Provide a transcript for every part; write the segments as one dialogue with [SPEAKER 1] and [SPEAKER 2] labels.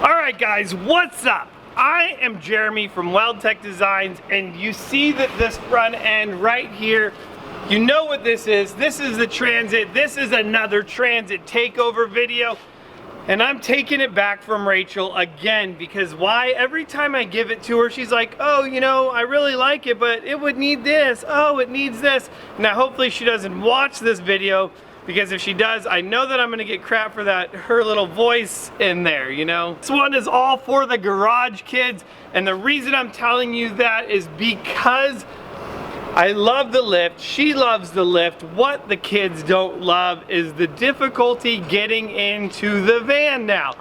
[SPEAKER 1] Alright guys, what's up? I am Jeremy from Weldtec Designs, and you see that this front end right here, you know what this is. This is the Transit. This is another Transit takeover video. And I'm taking it back from Rachel again, because why? Every time I give it to her, she's like, oh, you know, I really like it, but it would need this. Oh, it needs this. Now, hopefully she doesn't watch this video, because if she does, I know that I'm gonna get crap for that, her little voice in there, you know? This one is all for the garage kids, and the reason I'm telling you that is because I love the lift, she loves the lift. What the kids don't love is the difficulty getting into the van now.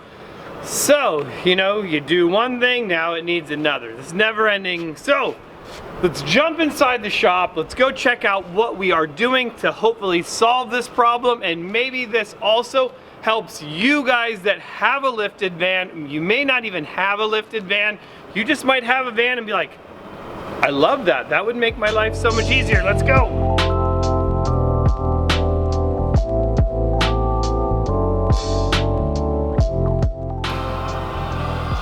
[SPEAKER 1] So, you know, you do one thing, now it needs another. It's never ending. So, let's jump inside the shop. Let's go check out what we are doing to hopefully solve this problem, and maybe this also helps you guys that have a lifted van. You may not even have a lifted van. You just might have a van and be like, I love that. That would make my life so much easier. Let's go.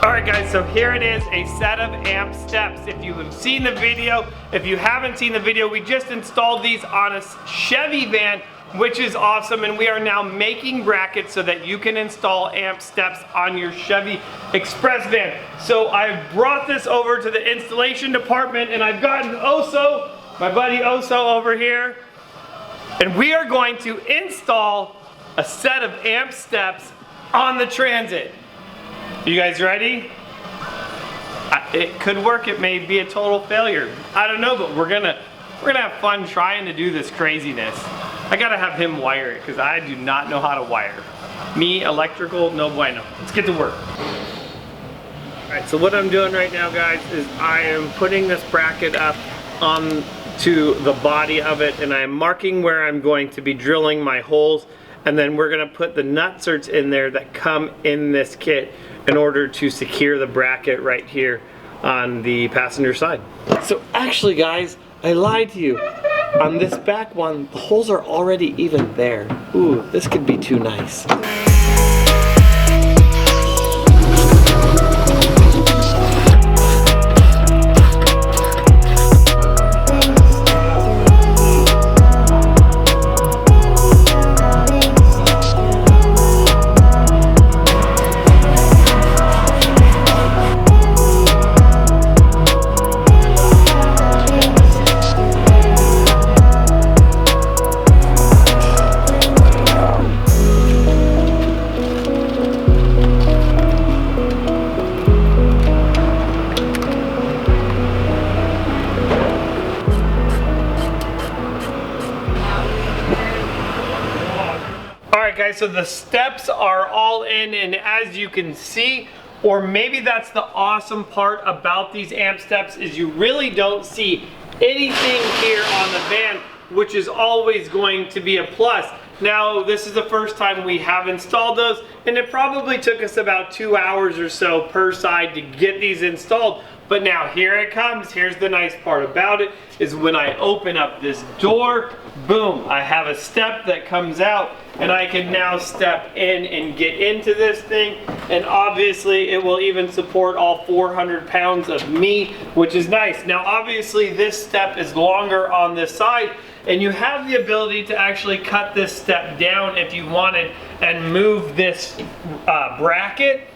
[SPEAKER 1] Alright guys, so here it is, a set of amp steps. If you have seen the video, if you haven't seen the video, we just installed these on a Chevy van, which is awesome, and we are now making brackets so that you can install amp steps on your Chevy Express van. So I've brought this over to the installation department, and I've gotten Oso, my buddy Oso over here, and we are going to install a set of amp steps on the Transit. You guys ready? It could work, it may be a total failure. I don't know, but we're gonna have fun trying to do this craziness. I gotta have him wire it, because I do not know how to wire. Me, electrical, no bueno. Let's get to work. Alright, so what I'm doing right now, guys, is I am putting this bracket up onto the body of it, and I'm marking where I'm going to be drilling my holes, and then we're gonna put the nutserts in there that come in this kit in order to secure the bracket right here on the passenger side. So actually, guys, I lied to you. On this back one, the holes are already even there. Ooh, this could be too nice. Alright guys, so the steps are all in, and as you can see, or maybe that's the awesome part about these amp steps, is you really don't see anything here on the van, which is always going to be a plus. Now, this is the first time we have installed those, and it probably took us about 2 hours or so per side to get these installed. But now here it comes. Here's the nice part about it, is when I open up this door, boom, I have a step that comes out, and I can now step in and get into this thing, and obviously it will even support all 400 pounds of me, which is nice. Now obviously this step is longer on this side, and you have the ability to actually cut this step down if you wanted and move this bracket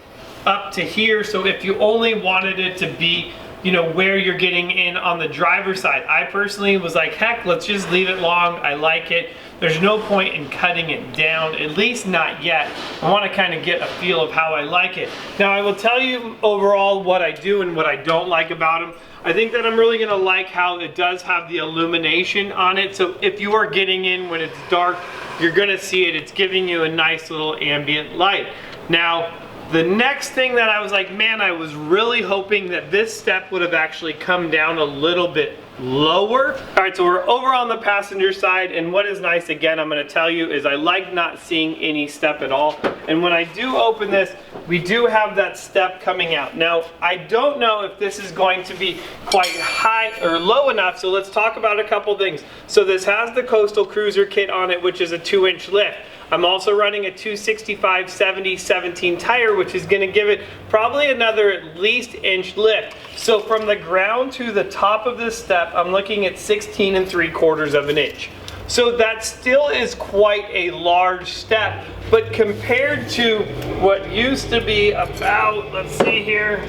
[SPEAKER 1] up to here. So if you only wanted it to be, you know, where you're getting in on the driver's side. I personally was like, heck, let's just leave it long. I like it. There's no point in cutting it down, at least not yet. I want to kind of get a feel of how I like it. Now I will tell you overall what I do and what I don't like about them. I think that I'm really going to like how it does have the illumination on it. So if you are getting in when it's dark, you're going to see it. It's giving you a nice little ambient light. Now, the next thing that I was like, man, I was really hoping that this step would have actually come down a little bit lower. All right, so we're over on the passenger side, and what is nice, again, I'm gonna tell you, is I like not seeing any step at all. And when I do open this, we do have that step coming out. Now, I don't know if this is going to be quite high or low enough, so let's talk about a couple things. So this has the Coastal Cruiser kit on it, which is a 2-inch lift. I'm also running a 265/70/17 tire, which is going to give it probably another at least inch lift. So from the ground to the top of this step, I'm looking at 16 3/4 of an inch. So that still is quite a large step, but compared to what used to be about, let's see here,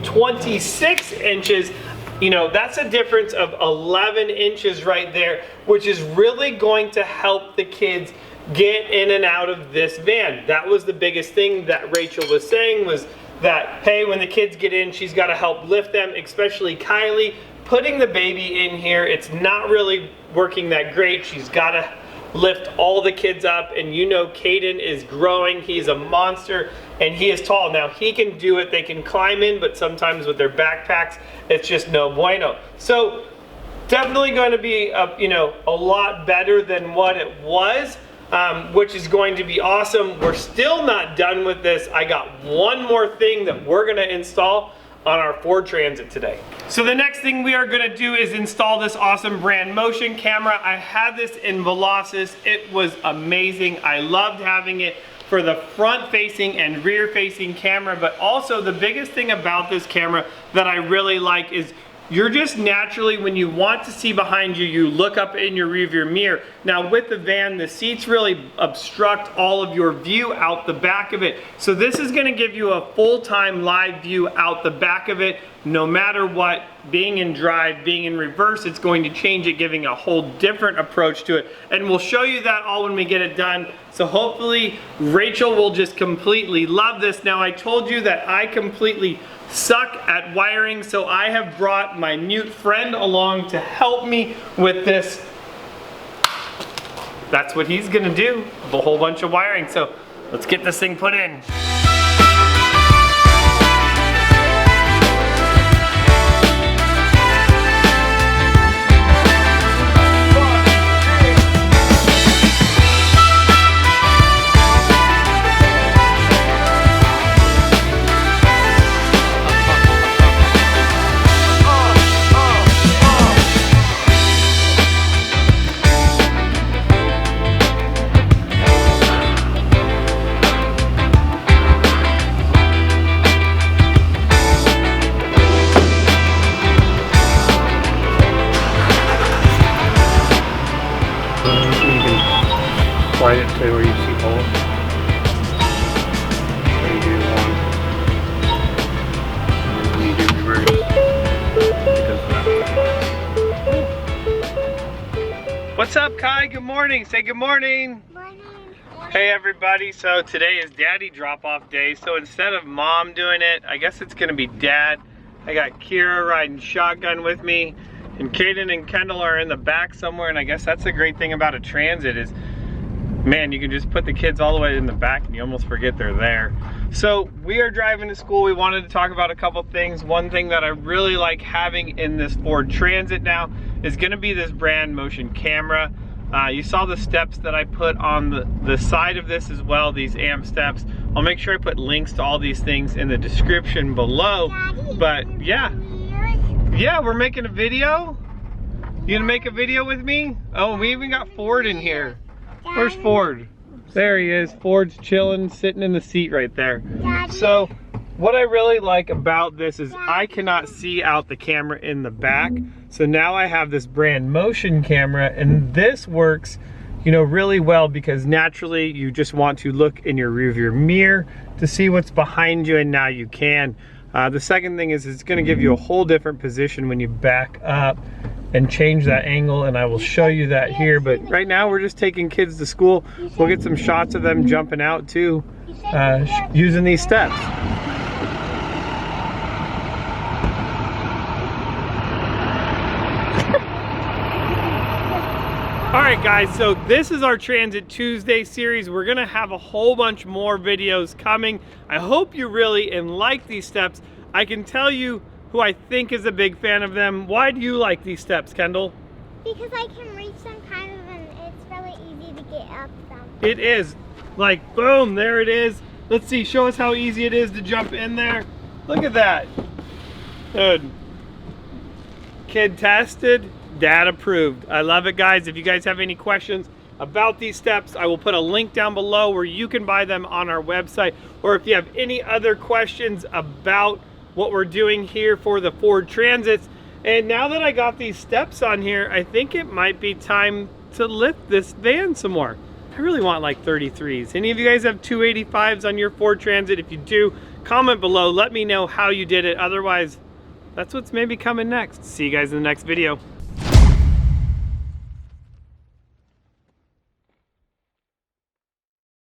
[SPEAKER 1] 26 inches, you know, that's a difference of 11 inches right there, which is really going to help the kids get in and out of this van. That was the biggest thing that Rachel was saying, was that, hey, when the kids get in, she's got to help lift them, especially Kylie. Putting the baby in here, it's not really working that great. She's got to lift all the kids up, and you know Caden is growing. He's a monster, and he is tall. Now, he can do it. They can climb in, but sometimes with their backpacks, it's just no bueno. So definitely going to be a lot better than what it was, which is going to be awesome. We're still not done with this. I got one more thing that we're going to install on our Ford Transit today. So the next thing we are going to do is install this awesome Brandmotion camera. I had this in Velocis. It was amazing. I loved having it for the front facing and rear facing camera, but also the biggest thing about this camera that I really like is you're just naturally, when you want to see behind you, you look up in your rearview mirror. Now with the van, the seats really obstruct all of your view out the back of it. So this is gonna give you a full-time live view out the back of it, no matter what. Being in drive, being in reverse, it's going to change it, giving a whole different approach to it. And we'll show you that all when we get it done. So hopefully Rachel will just completely love this. Now I told you that I completely suck at wiring, so I have brought my mute friend along to help me with this. That's what he's gonna do, a whole bunch of wiring. So let's get this thing put in. Slide it to where you see holes. Then you do one. And then you do reverse. It does that. What's up, Kai? Good morning. Say good morning.
[SPEAKER 2] Morning.
[SPEAKER 1] Hey everybody. So today is Daddy drop-off day. So instead of Mom doing it, I guess it's gonna be Dad. I got Kira riding shotgun with me, and Caden and Kendall are in the back somewhere. And I guess that's the great thing about a Transit is, man, you can just put the kids all the way in the back and you almost forget they're there. So we are driving to school. We wanted to talk about a couple things. One thing that I really like having in this Ford Transit now is gonna be this Brandmotion camera. You saw the steps that I put on the side of this as well, these amp steps. I'll make sure I put links to all these things in the description below.
[SPEAKER 2] Daddy,
[SPEAKER 1] but yeah, we're making a video. You gonna make a video with me? Oh, we even got Ford in here. Where's Ford? There he is. Ford's chilling, sitting in the seat right there.
[SPEAKER 2] Daddy.
[SPEAKER 1] So what I really like about this is I cannot see out the camera in the back. So now I have this Brandmotion camera, and this works, you know, really well because naturally you just want to look in your rearview mirror to see what's behind you, and now you can. The second thing is it's going to give you a whole different position when you back up and change that angle, and I will show you that here. But right now we're just taking kids to school. We'll get some shots of them jumping out too, using these steps. All right guys, so this is our Transit Tuesday series. We're gonna have a whole bunch more videos coming. I hope you really like these steps. I can tell you who I think is a big fan of them. Why do you like these steps, Kendall?
[SPEAKER 2] Because I can reach them kind of, and it's really easy to get up them.
[SPEAKER 1] It is. Like, boom, there it is. Let's see, show us how easy it is to jump in there. Look at that. Good. Kid tested, dad approved. I love it, guys. If you guys have any questions about these steps, I will put a link down below where you can buy them on our website. Or if you have any other questions about what we're doing here for the Ford Transits. And now that I got these steps on here, I think it might be time to lift this van some more. I really want like 33s. Any of you guys have 285s on your Ford Transit? If you do, comment below. Let me know how you did it. Otherwise, that's what's maybe coming next. See you guys in the next video.